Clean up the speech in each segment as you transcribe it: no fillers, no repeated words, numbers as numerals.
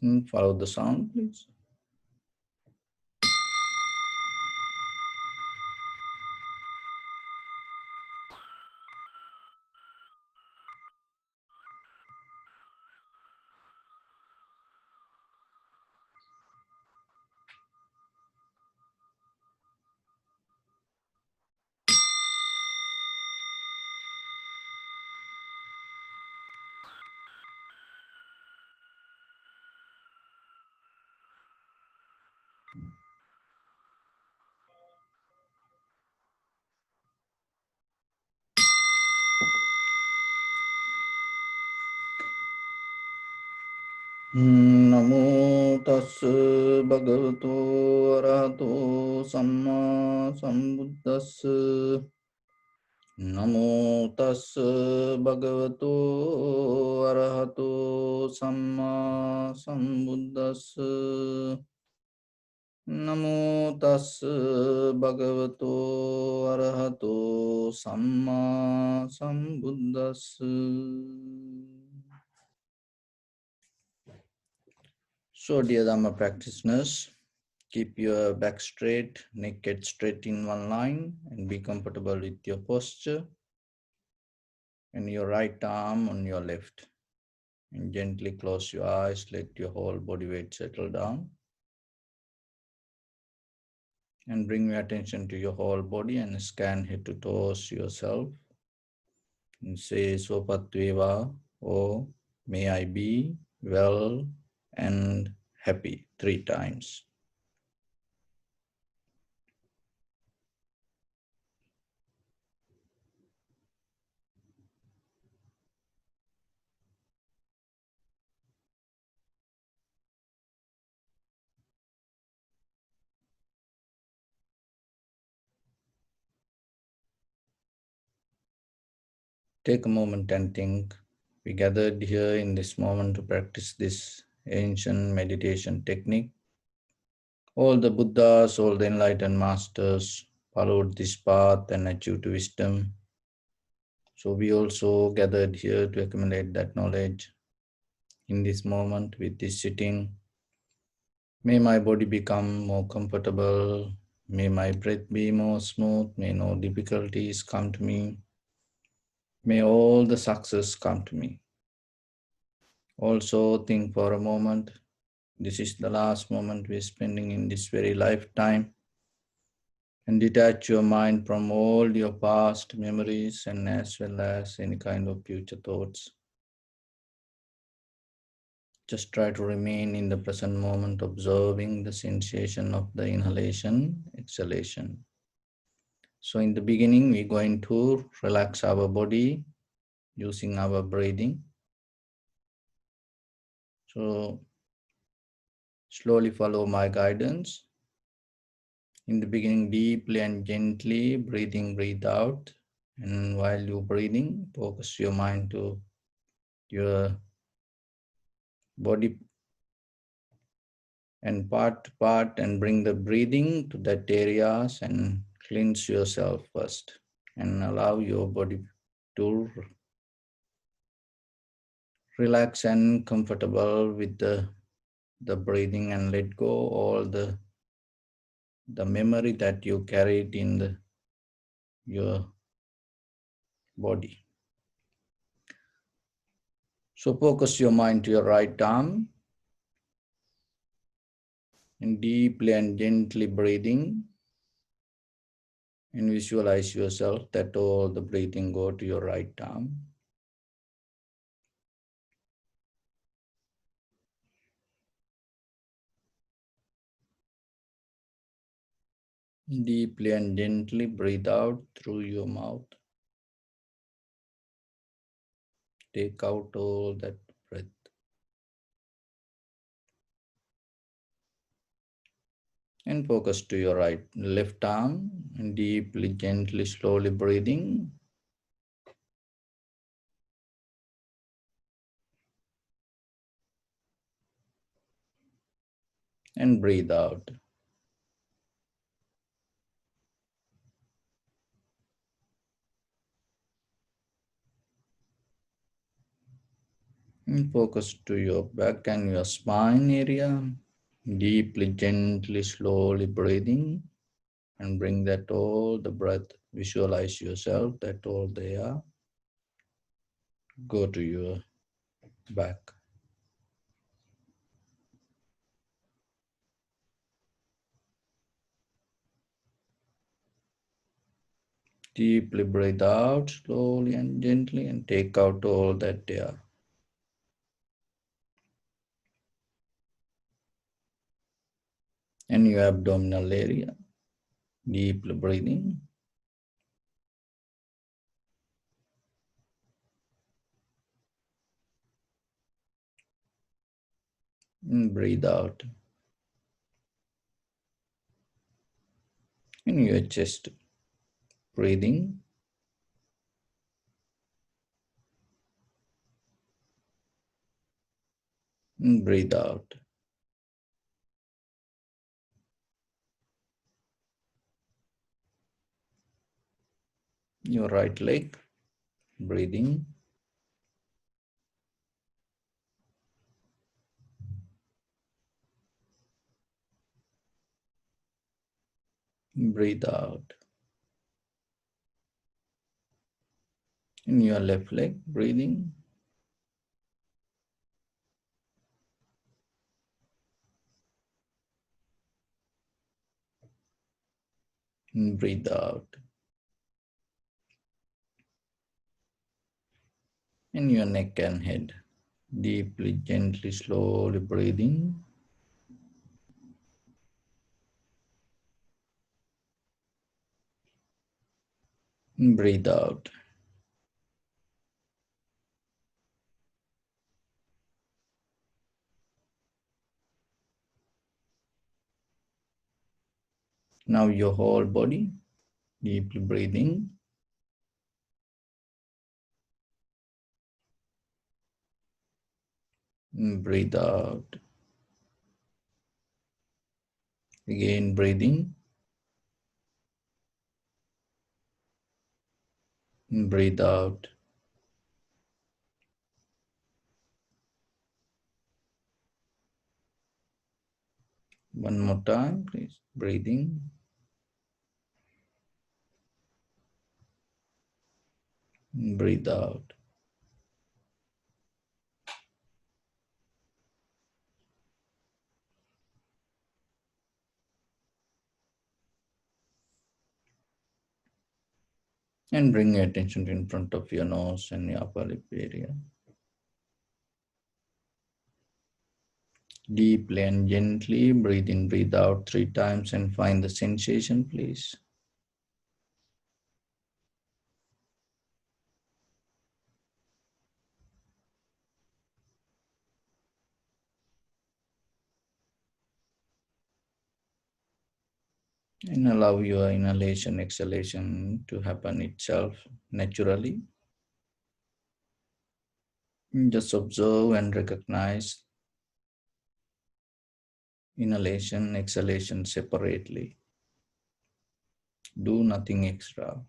And follow the sound, please. Namo tassa bhagavato arahato samma sambuddhassa. Namo tassa bhagavato arahato samma sambuddhassa. Namo tassa bhagavato arahato samma sambuddhassa. So, dear Dhamma practitioners, keep your back straight, neck straight in one line, and be comfortable with your posture. And your right arm on your left. And gently close your eyes, let your whole body weight settle down. And bring your attention to your whole body and scan head to toes yourself. And say Sopatveva, or may I be well and happy 3 times. Take a moment and think. We gathered here in this moment to practice this ancient meditation technique. All the Buddhas, all the enlightened masters followed this path and achieved wisdom. So we also gathered here to accumulate that knowledge. In this moment, with this sitting, may my body become more comfortable. May my breath be more smooth. May no difficulties come to me. May all the success come to me. Also think for a moment, this is the last moment we're spending in this very lifetime. And detach your mind from all your past memories and as well as any kind of future thoughts. Just try to remain in the present moment, observing the sensation of the inhalation, exhalation. So in the beginning, we're going to relax our body using our breathing. So slowly follow my guidance. In the beginning, deeply and gently breathe out. And while you're breathing, focus your mind to your body and part to part and bring the breathing to that areas and cleanse yourself first and allow your body to relax and comfortable with the breathing and let go all the memory that you carried in your body. So focus your mind to your right arm and deeply and gently breathing and visualize yourself that all the breathing go to your right arm. Deeply and gently breathe out through your mouth. Take out all that breath. And focus to your left arm and deeply, gently, slowly breathing. And breathe out. And focus to your back and your spine area. Deeply, gently, slowly breathing and bring that all the breath. Visualize yourself that all they are. Go to your back. Deeply breathe out slowly and gently and take out all that they are. And your abdominal area. Deeply breathing. And breathe out. In your chest. Breathing. And breathe out. Your right leg. Breathing. Breathe out. In your left leg. Breathing. And breathe out. In your neck and head. Deeply, gently, slowly breathing. And breathe out. Now your whole body. Deeply breathing. And breathe out. Again breathing. And breathe out. One more time, please. Breathing. And breathe out. And bring your attention in front of your nose and your upper lip area. Deeply and gently breathe in, breathe out 3 times and find the sensation, please. And allow your inhalation, exhalation to happen itself naturally. Just observe and recognize inhalation, exhalation separately. Do nothing extra.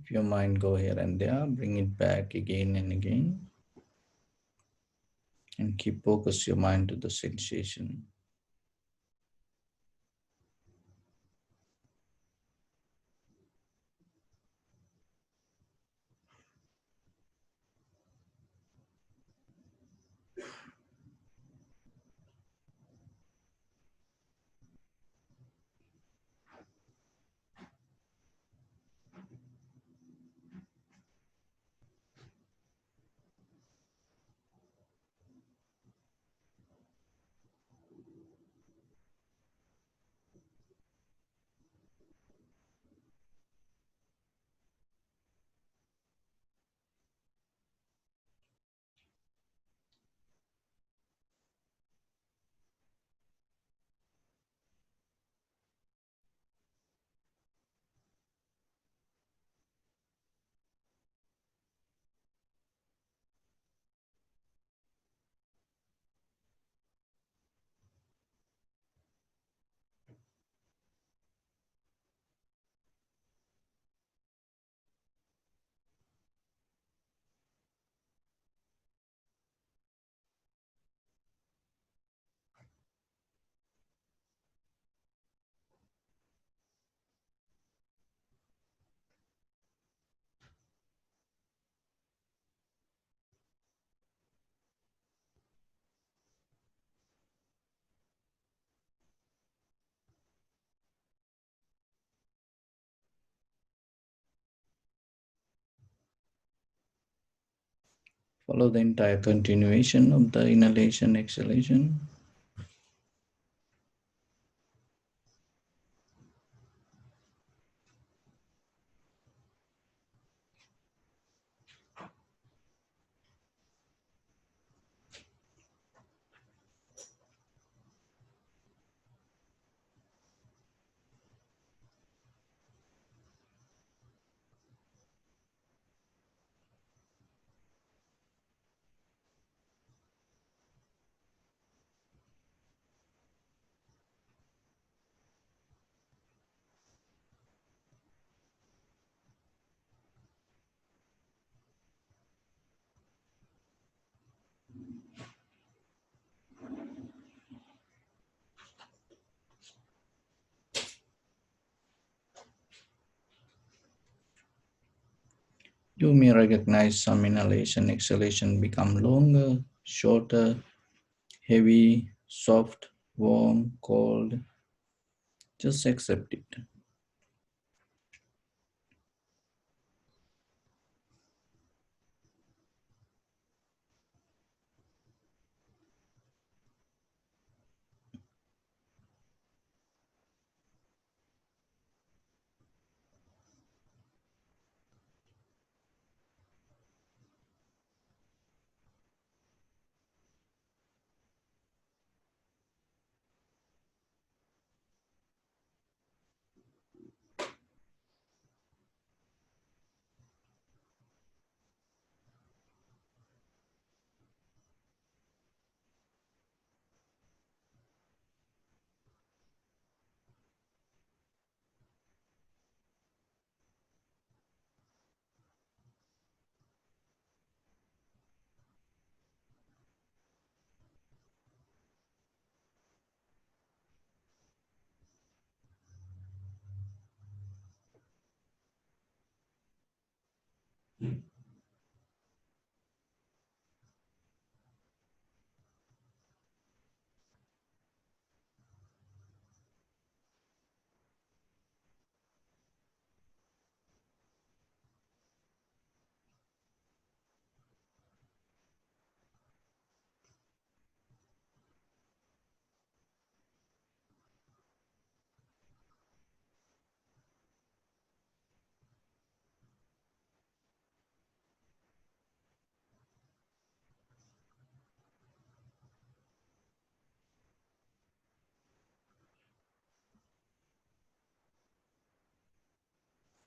If your mind go here and there, bring it back again and again. And keep focus your mind to the sensation. Follow the entire continuation of the inhalation, exhalation. You may recognize some inhalation, exhalation become longer, shorter, heavy, soft, warm, cold. Just accept it.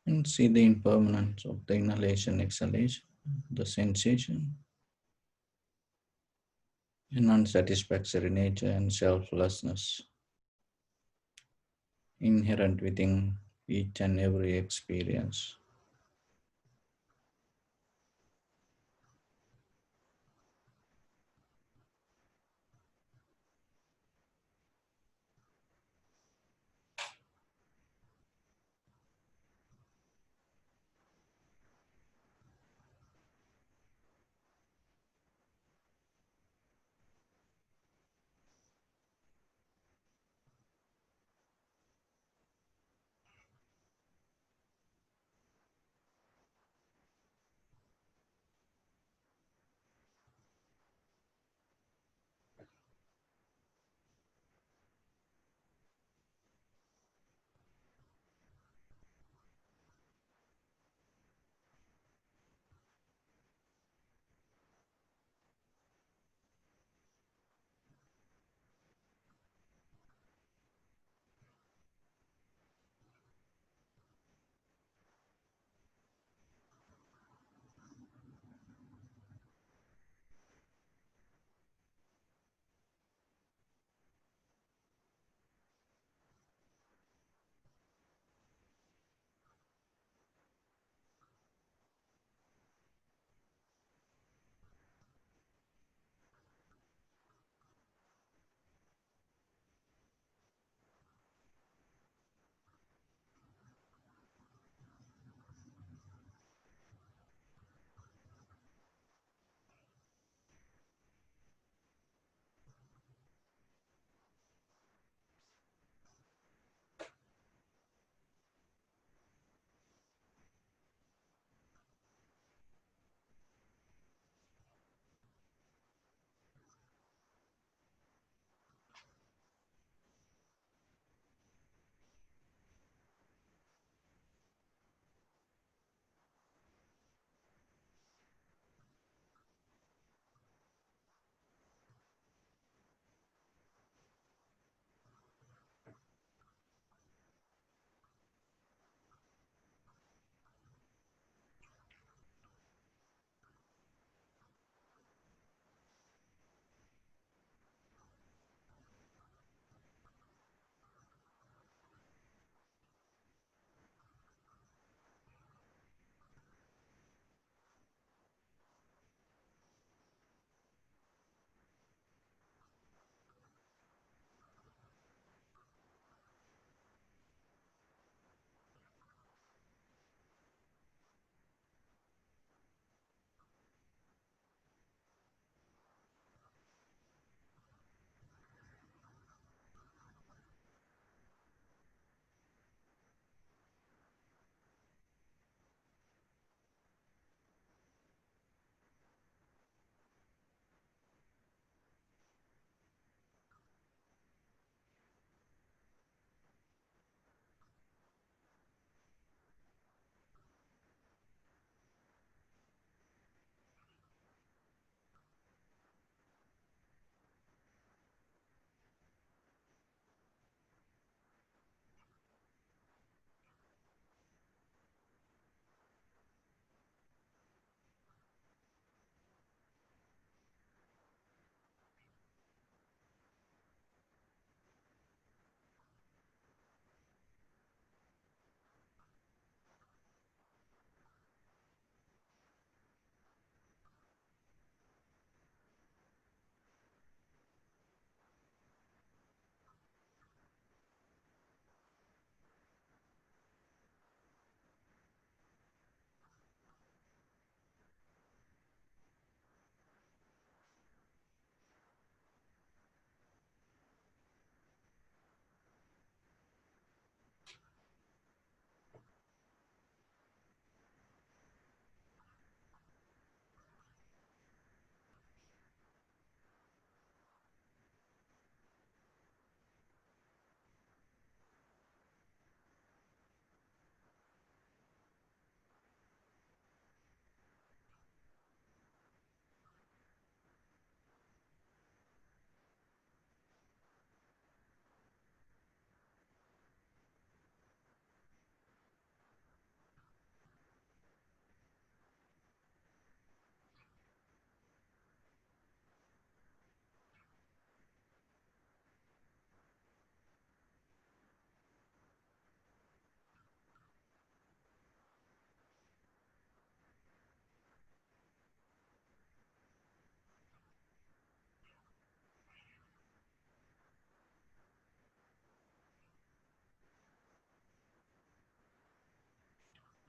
And see the impermanence of the inhalation, exhalation, the sensation, and unsatisfactory nature and selflessness inherent within each and every experience.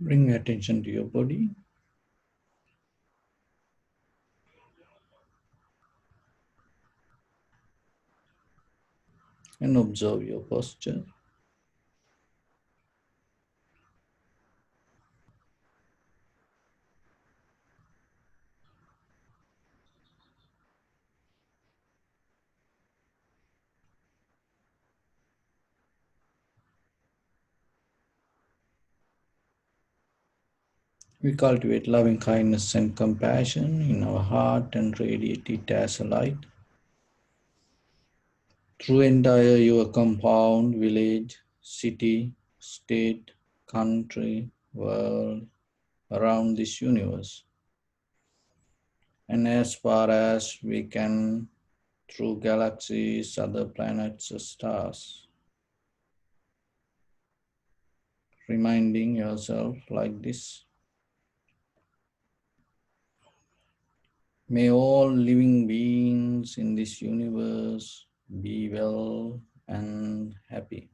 Bring attention to your body and observe your posture. We cultivate loving kindness and compassion in our heart and radiate it as a light through entire your compound, village, city, state, country, world, around this universe. And as far as we can, through galaxies, other planets, stars, reminding yourself like this. May all living beings in this universe be well and happy.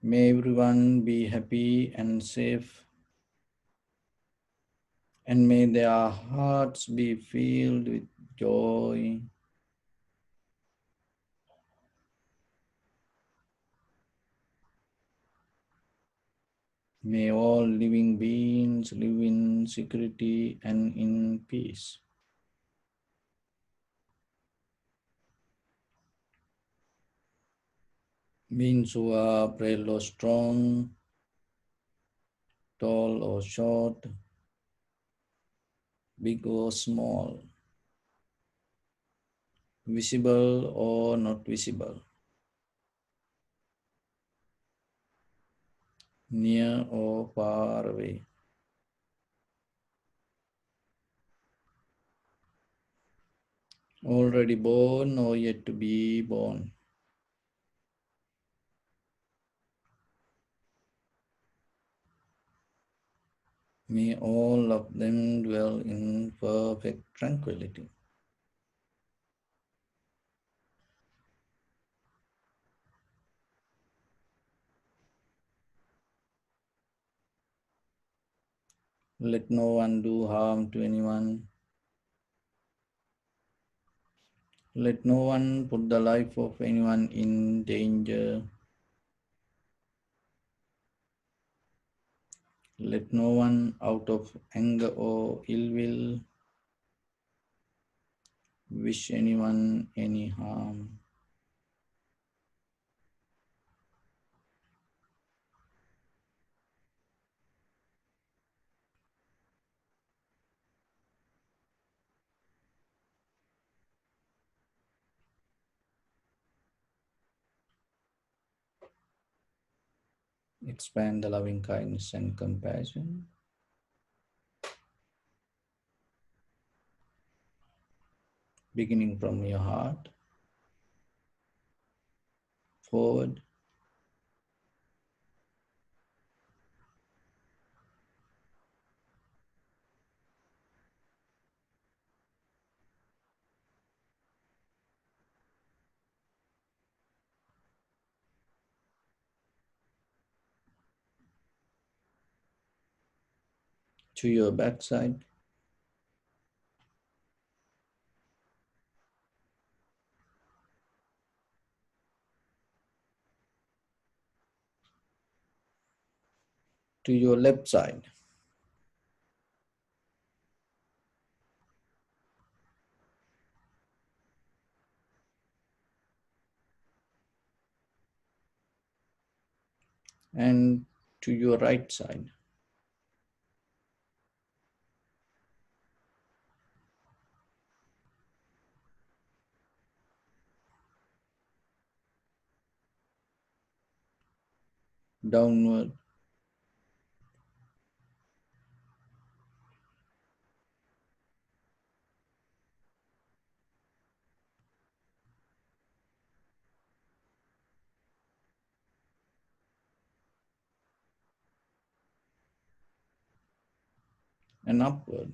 May everyone be happy and safe, and may their hearts be filled with joy. May all living beings live in security and in peace. Beings who are frail or strong, tall or short, big or small, visible or not visible, near or far away, already born or yet to be born. May all of them dwell in perfect tranquility. Let no one do harm to anyone. Let no one put the life of anyone in danger. Let no one, out of anger or ill will, wish anyone any harm. Expand the loving kindness and compassion, beginning from your heart, forward, to your backside, to your left side, and to your right side. Downward and upward.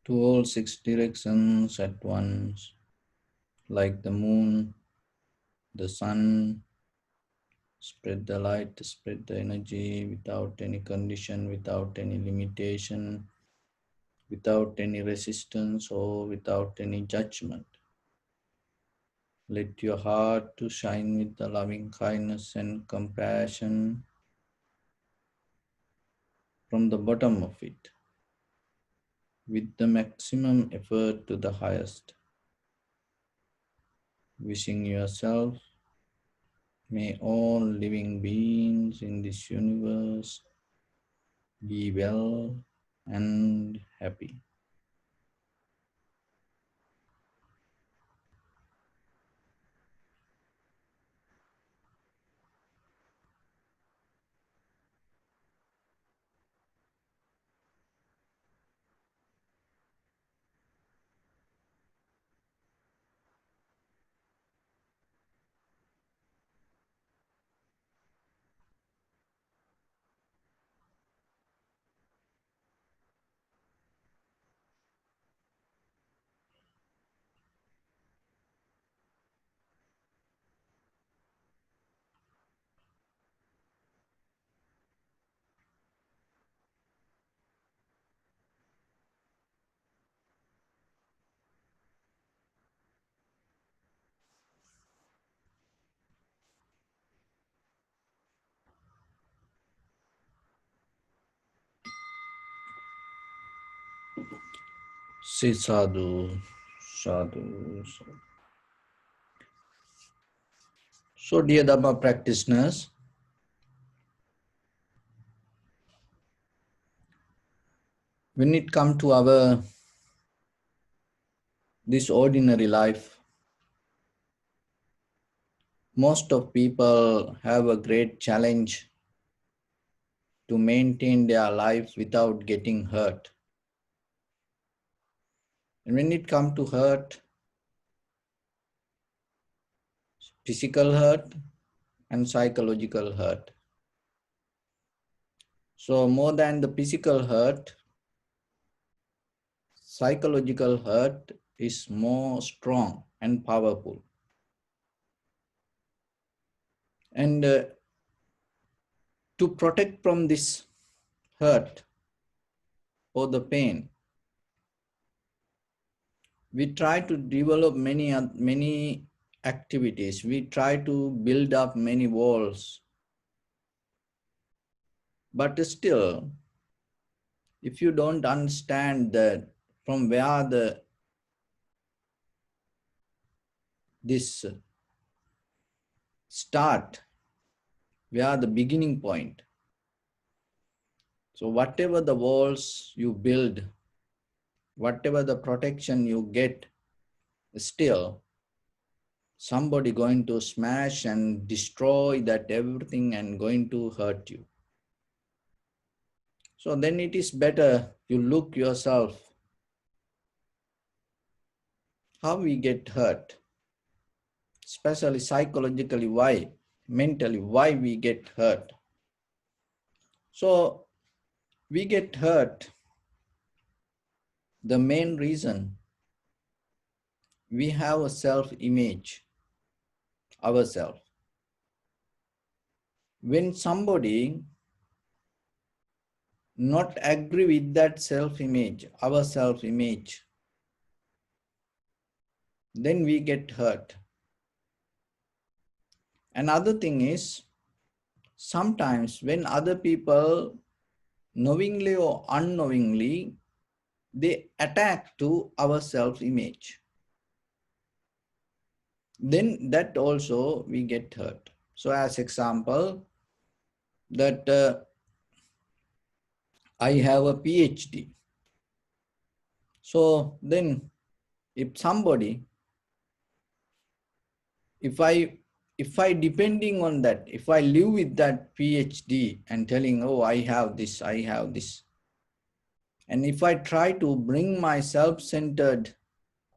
to all six directions at once, like the moon, the sun. Spread the light, spread the energy without any condition, without any limitation, without any resistance or without any judgment. Let your heart to shine with the loving kindness and compassion from the bottom of it, with the maximum effort to the highest. Wishing yourself, may all living beings in this universe be well and happy. Say sadhu, sadhu, sadhu. So, dear Dhamma practitioners, when it comes to our this ordinary life, most of people have a great challenge to maintain their life without getting hurt. And when it comes to hurt, physical hurt and psychological hurt. So more than the physical hurt, psychological hurt is more strong and powerful. And to protect from this hurt or the pain, we try to develop many activities. We try to build up many walls. But still, if you don't understand that from where this start, where the beginning point. So whatever the walls you build, whatever the protection you get, still somebody going to smash and destroy that everything and going to hurt you. So then it is better you look yourself how we get hurt, especially psychologically, why, mentally, why we get hurt. So we get hurt, the main reason, we have a self-image, ourselves. When somebody not agree with that self-image, our self-image, then we get hurt. Another thing is, sometimes when other people knowingly or unknowingly, they attack to our self-image, then that also we get hurt. So as example, that I have a PhD. So then if somebody, if I depending on that, if I live with that PhD and telling, oh, I have this, and if I try to bring my self-centered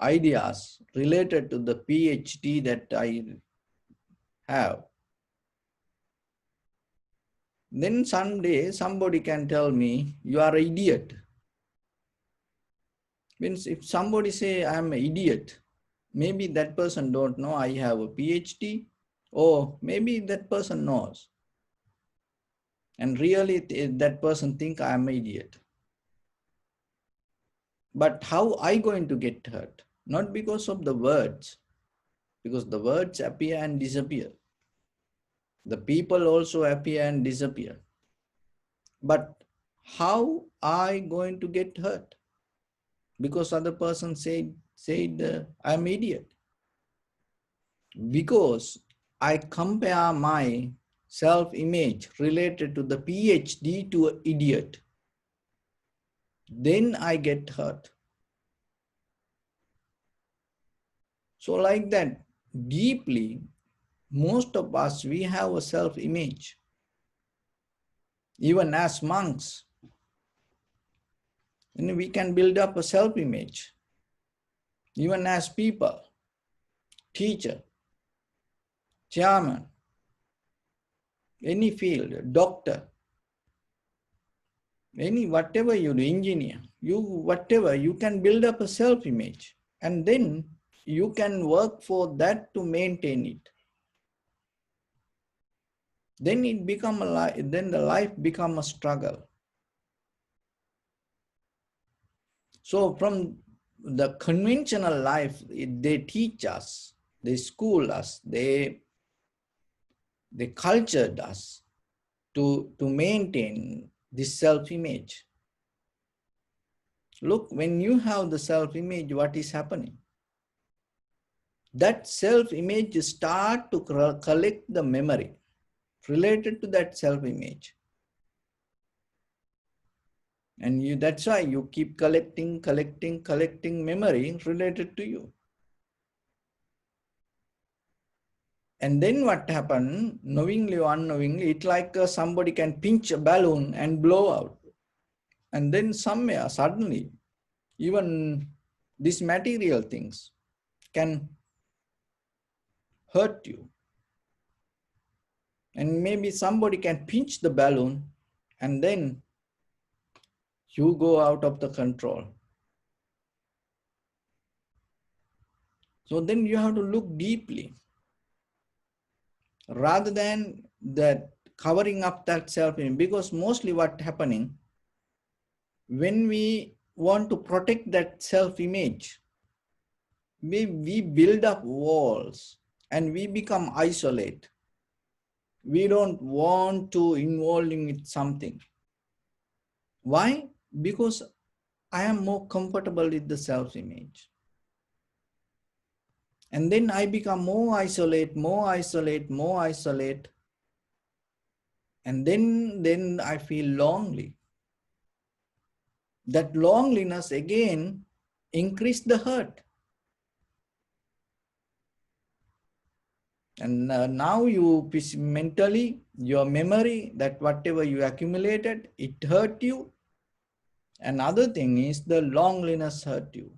ideas related to the PhD that I have, then someday somebody can tell me, you are an idiot. Means if somebody say I'm an idiot, maybe that person don't know I have a PhD, or maybe that person knows. And really that person think I'm an idiot. But how I going to get hurt? Not because of the words, because the words appear and disappear. The people also appear and disappear. But how I going to get hurt? Because other person said I'm idiot. Because I compare my self-image related to the PhD to an idiot, then I get hurt. So like that, deeply, most of us, we have a self-image. Even as monks, we can build up a self-image. Even as people, teacher, chairman, any field, doctor, any whatever you do, engineer, whatever, you can build up a self-image, and then you can work for that to maintain it. Then it become a life, then the life become a struggle. So from the conventional life, they teach us, they school us, they cultured us to maintain this self-image. Look, when you have the self-image, what is happening? That self-image start to collect the memory related to that self-image. And that's why you keep collecting memory related to you. And then what happened, knowingly or unknowingly, it's like somebody can pinch a balloon and blow out. And then somewhere, suddenly, even these material things can hurt you. And maybe somebody can pinch the balloon and then you go out of the control. So then you have to look deeply. Rather than that covering up that self-image, because mostly what's happening, when we want to protect that self-image, we build up walls and we become isolate. We don't want to involve in something. Why? Because I am more comfortable with the self-image. And then I become more isolate. And then I feel lonely. That loneliness again increase the hurt. And now you mentally, your memory, that whatever you accumulated, it hurt you. Another thing is the loneliness hurt you.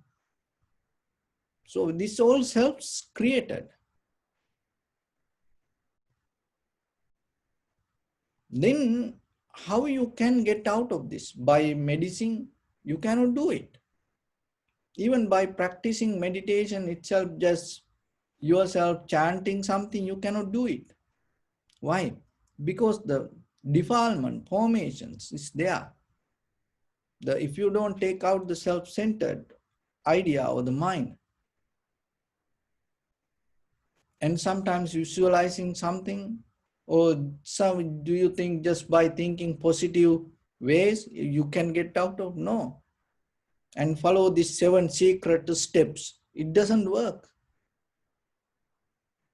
So this all self-created. Then how you can get out of this? By medicine, you cannot do it. Even by practicing meditation itself, just yourself chanting something, you cannot do it. Why? Because the defilement, formations is there. If you don't take out the self-centered idea or the mind, and sometimes visualizing something, or do you think just by thinking positive ways you can get out of? No. And follow these 7 secret steps. It doesn't work.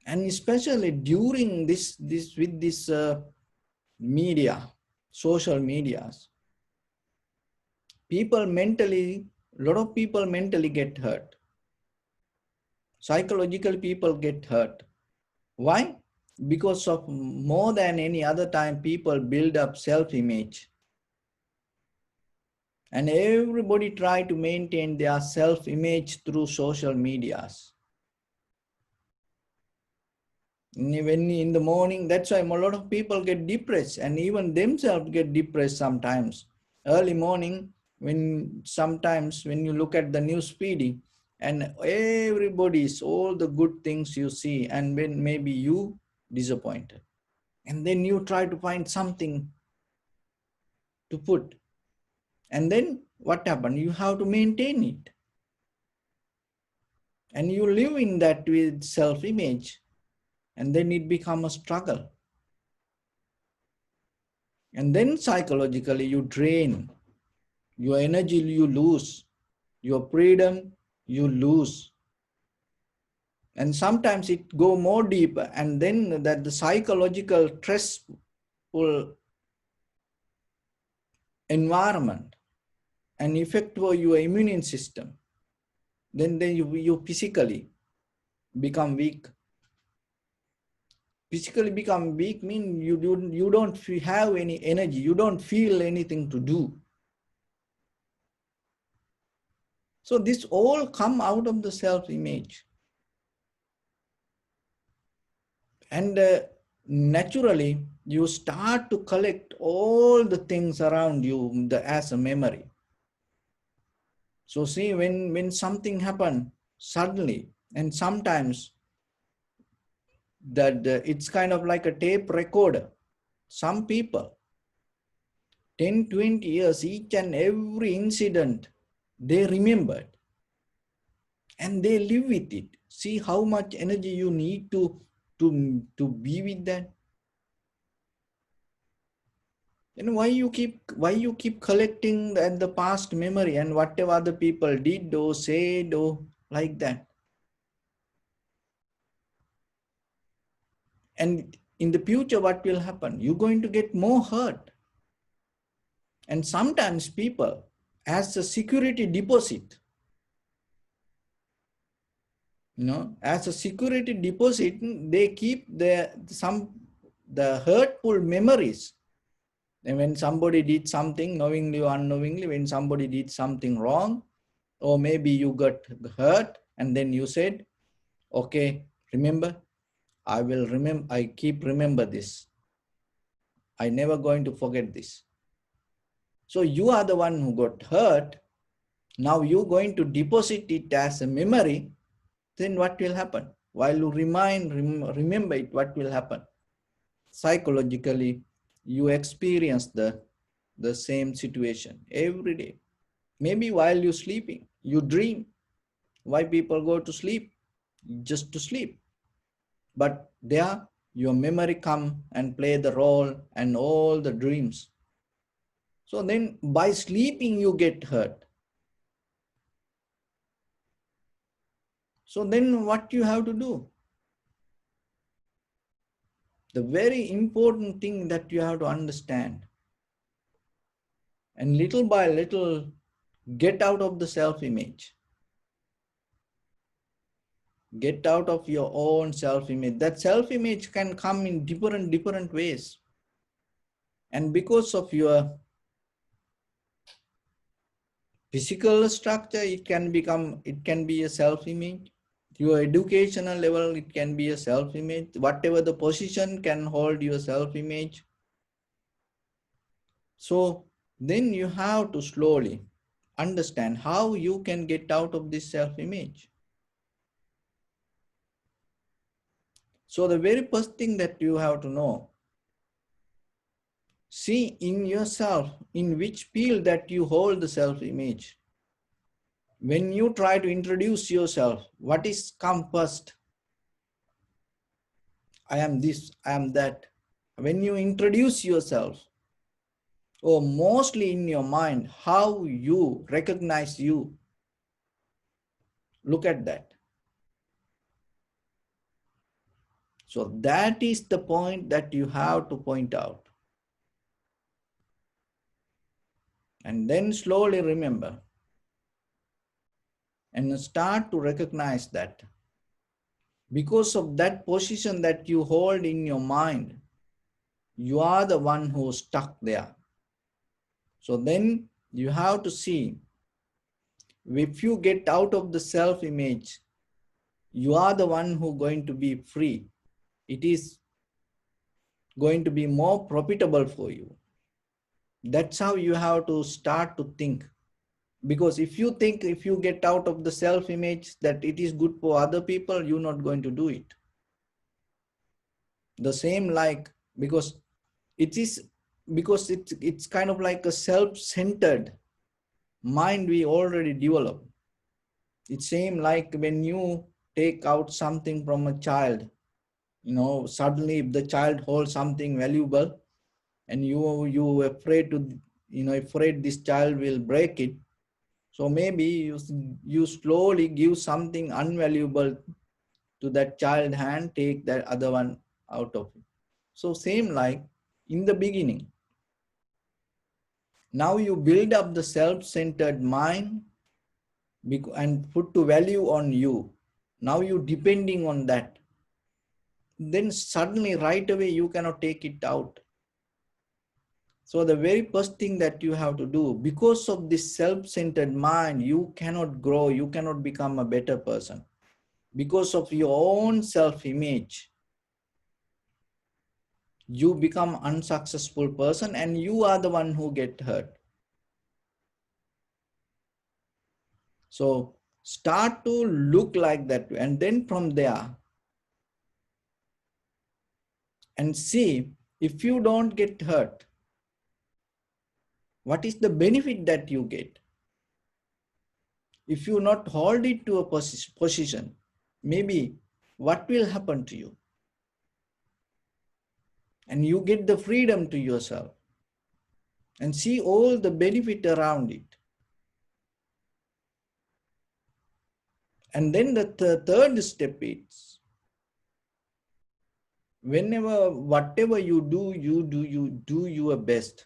And especially during this with this media, social medias, a lot of people mentally get hurt. Psychological people get hurt. Why? Because of more than any other time, people build up self-image. And everybody try to maintain their self-image through social medias. When in the morning, that's why a lot of people get depressed, and even themselves get depressed sometimes. Early morning, When sometimes when you look at the news feeding and everybody's all the good things you see, and when maybe you disappointed, and then you try to find something to put, and then what happened? You have to maintain it, and you live in that with self-image, and then it becomes a struggle, and then psychologically you drain your energy, you lose your freedom, you lose. And sometimes it go more deeper, and then that the psychological stressful environment and effect for your immune system, then you physically become weak. Physically become weak means you don't have any energy, you don't feel anything to do. So this all come out of the self-image. And naturally, you start to collect all the things around you as a memory. So see, when something happen suddenly, and sometimes that it's kind of like a tape recorder. Some people, 10, 20 years, each and every incident, they remembered. And they live with it. See how much energy you need to be with that. And why you keep collecting the past memory and whatever other people did or said or like that. And in the future, what will happen? You're going to get more hurt. And sometimes people, as a security deposit, as a security deposit, they keep the hurtful memories. And when somebody did something, knowingly or unknowingly, when somebody did something wrong, or maybe you got hurt, and then you said, okay, remember, I keep remember this. I never going to forget this. So you are the one who got hurt. Now you're going to deposit it as a memory. Then what will happen? While you remember it, what will happen? Psychologically, you experience the same situation every day. Maybe while you're sleeping, you dream. Why people go to sleep? Just to sleep. But there, your memory come and play the role and all the dreams. So then by sleeping, you get hurt. So then what you have to do? The very important thing that you have to understand, and little by little, get out of the self-image. Get out of your own self-image. That self-image can come in different ways. And because of your physical structure, it can be a self-image. Your educational level, it can be a self-image. Whatever the position can hold your self-image. So then you have to slowly understand how you can get out of this self-image. So the very first thing that you have to know, see in yourself in which field that you hold the self-image. When you try to introduce yourself, what is come first? I am this, I am that. When you introduce yourself, or mostly in your mind, how you recognize you, look at that. So that is the point that you have to point out. And then slowly remember and start to recognize that because of that position that you hold in your mind, you are the one who's stuck there. So then you have to see, if you get out of the self-image, you are the one who going to be free. It is going to be more profitable for you. That's how you have to start to think. Because if you think, if you get out of the self-image that it is good for other people, you're not going to do it. The same like, because it is, because it's kind of like a self-centered mind we already develop. It's same like when you take out something from a child, suddenly if the child holds something valuable and you afraid to, afraid this child will break it. So maybe you slowly give something unvaluable to that child hand, take that other one out of it. So same like in the beginning, now you build up the self-centered mind and put to value on you. Now you depending on that. Then suddenly right away you cannot take it out. So the very first thing that you have to do, because of this self-centered mind, you cannot grow, you cannot become a better person. Because of your own self-image, you become unsuccessful person and you are the one who get hurt. So start to look like that, and then from there, and see if you don't get hurt, what is the benefit that you get? If you not hold it to a position, maybe what will happen to you? And you get the freedom to yourself and see all the benefit around it. And then the third step is, whenever, whatever you do your best.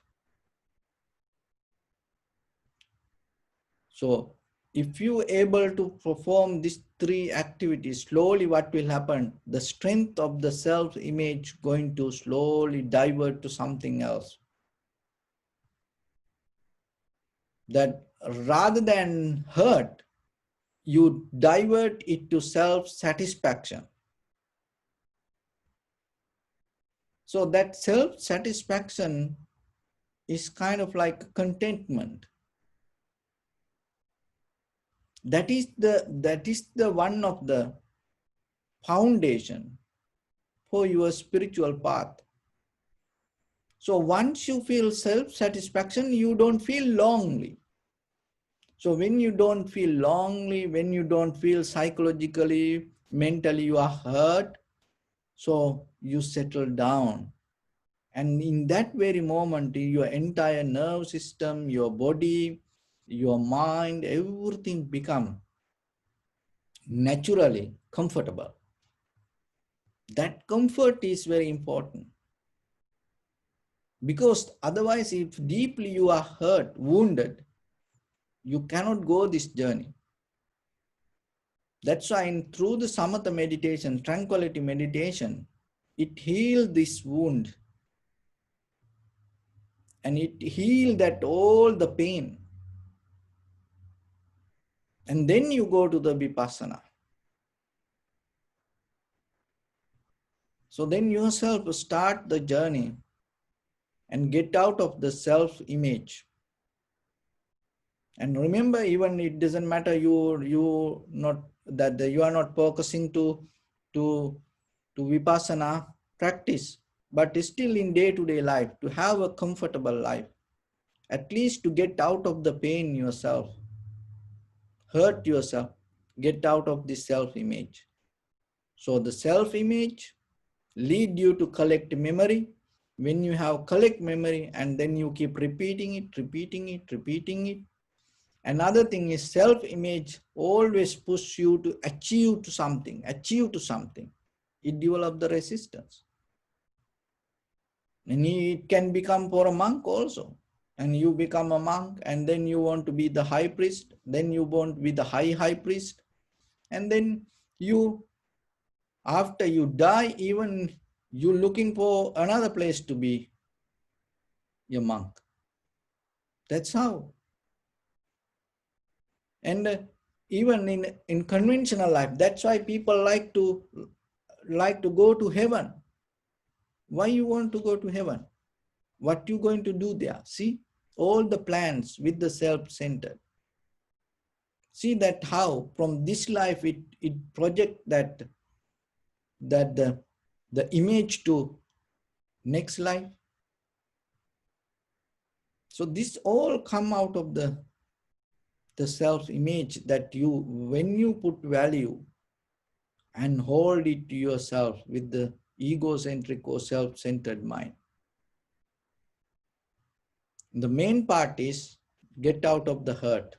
So if you able to perform these three activities, slowly what will happen? The strength of the self-image going to slowly divert to something else. That rather than hurt, you divert it to self-satisfaction. So that self-satisfaction is kind of like contentment. That is the one of the foundation for your spiritual path. So once you feel self-satisfaction, you don't feel lonely. So when you don't feel lonely, when you don't feel psychologically, mentally you are hurt, so you settle down. And in that very moment, your entire nerve system, your body, your mind, everything become naturally comfortable. That comfort is very important. Because otherwise, if deeply you are hurt, wounded, you cannot go this journey. That's why through the samatha meditation, tranquility meditation, it heals this wound. And it heals that all the pain. And then you go to the vipassana. So then yourself start the journey and get out of the self-image. And remember, even it doesn't matter you are not focusing to vipassana practice, but still in day-to-day life, to have a comfortable life, at least to get out of the pain yourself, hurt yourself, get out of this self-image. So the self-image lead you to collect memory. When you have collect memory and then you keep repeating it. Another thing is self-image always push you to achieve to something. It develops the resistance. And it can become for a monk also. And you become a monk and then you want to be the high priest. Then you want to be the high priest. And then you, after you die, even you looking for another place to be a monk. That's how. And even in conventional life, that's why people like to go to heaven. Why you want to go to heaven? What you going to do there? See, all the plans with the self-centered. See that how from this life it project that the image to next life. So this all come out of the self-image that you, when you put value and hold it to yourself with the egocentric or self-centered mind. The main part is get out of the hurt,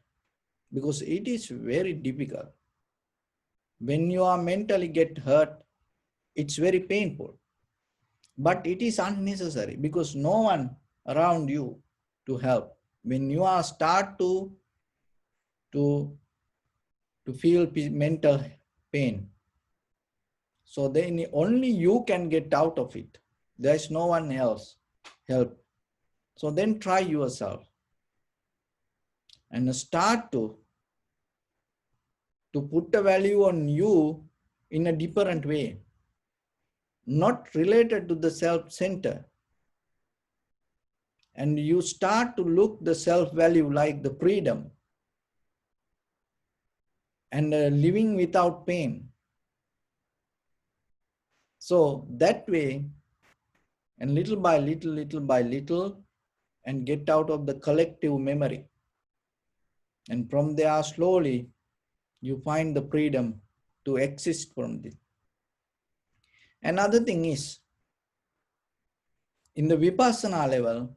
because it is very difficult. When you are mentally get hurt, it's very painful, but it is unnecessary because no one around you to help. When you are start to feel mental pain, so then only you can get out of it. There's no one else help. So then try yourself and start to put a value on you in a different way, not related to the self-center. And you start to look the self-value like the freedom and living without pain. So that way, and little by little, and get out of the collective memory. And from there, slowly, you find the freedom to exist from this. Another thing is, in the Vipassana level,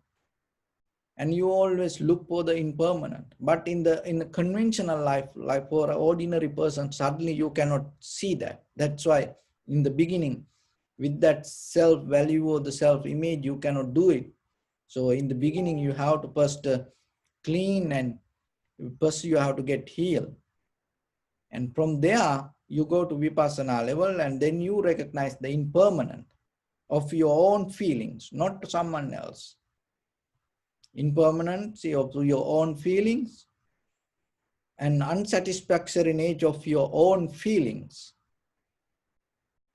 and you always look for the impermanent. But in the conventional life, like for an ordinary person, suddenly you cannot see that. That's why in the beginning, with that self-value or the self-image, you cannot do it. So in the beginning, you have to first clean, and first you have to get healed. And from there, you go to Vipassana level, and then you recognize the impermanent of your own feelings, not someone else. Impermanency of your own feelings and unsatisfactory nature of your own feelings,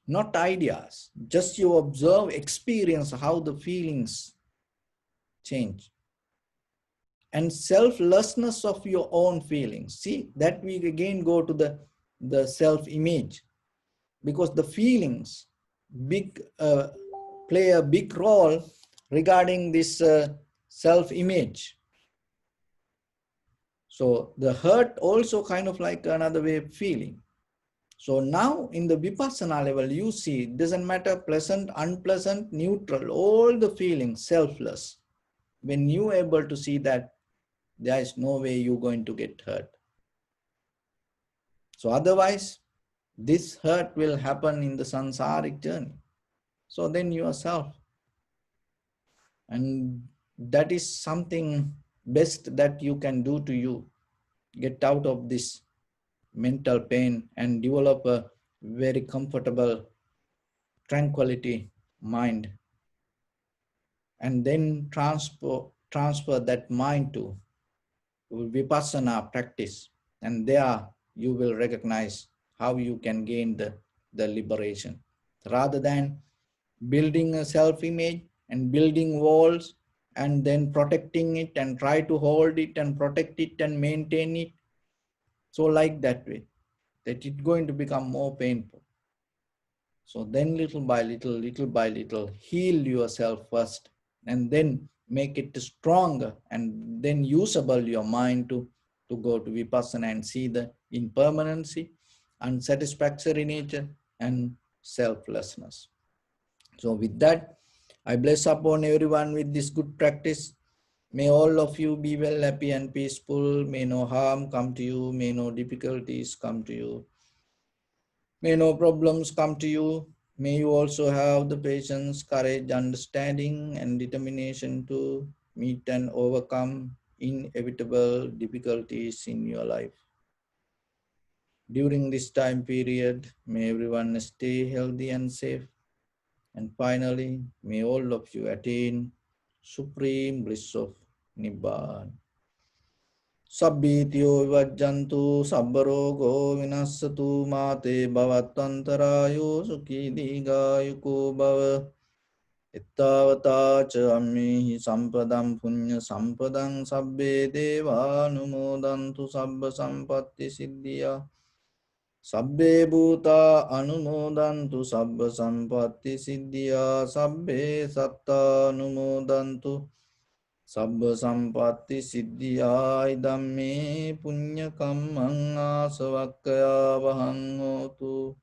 not ideas. Just you observe, experience how the feelings change. And selflessness of your own feelings. See, that we again go to the self-image, because the feelings play a big role regarding this self-image. So the hurt also kind of like another way of feeling. So now in the Vipassana level, you see, it doesn't matter pleasant, unpleasant, neutral, all the feelings, selfless. When you are able to see that, there is no way you're going to get hurt. So otherwise, this hurt will happen in the samsaric journey. So then yourself. And that is something best that you can do to you. Get out of this mental pain and develop a very comfortable tranquility mind. And then transfer that mind to Vipassana practice. And there you will recognize how you can gain the liberation. Rather than building a self-image and building walls and then protecting it and try to hold it and protect it and maintain it. So like that way, that it's going to become more painful. So then little by little, heal yourself first and then make it stronger and then usable your mind to go to Vipassana and see the impermanency, unsatisfactory nature and selflessness. So with that, I bless upon everyone with this good practice. May all of you be well, happy and peaceful. May no harm come to you. May no difficulties come to you. May no problems come to you. May you also have the patience, courage, understanding and determination to meet and overcome inevitable difficulties in your life. During this time period, may everyone stay healthy and safe. And finally, may all of you attain supreme bliss of Nibbana. Sabbityo vajjantu sabbarogo vinassatu mate bhavattantarayo sukhi digayuko bhava. Ittavata ca ammihi sampadam punya sampadam sabbe deva anumodantu sabba sampatti siddhya sabbe bhuta anumodantu sabba sampatti siddhya sabbe satta anumodantu sabba sampatti siddhya idamme punya kammang asavakkaya vahang hotu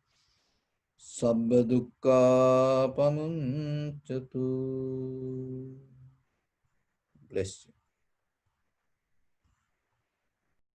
sabba dukkha pamuncatu. Bless you.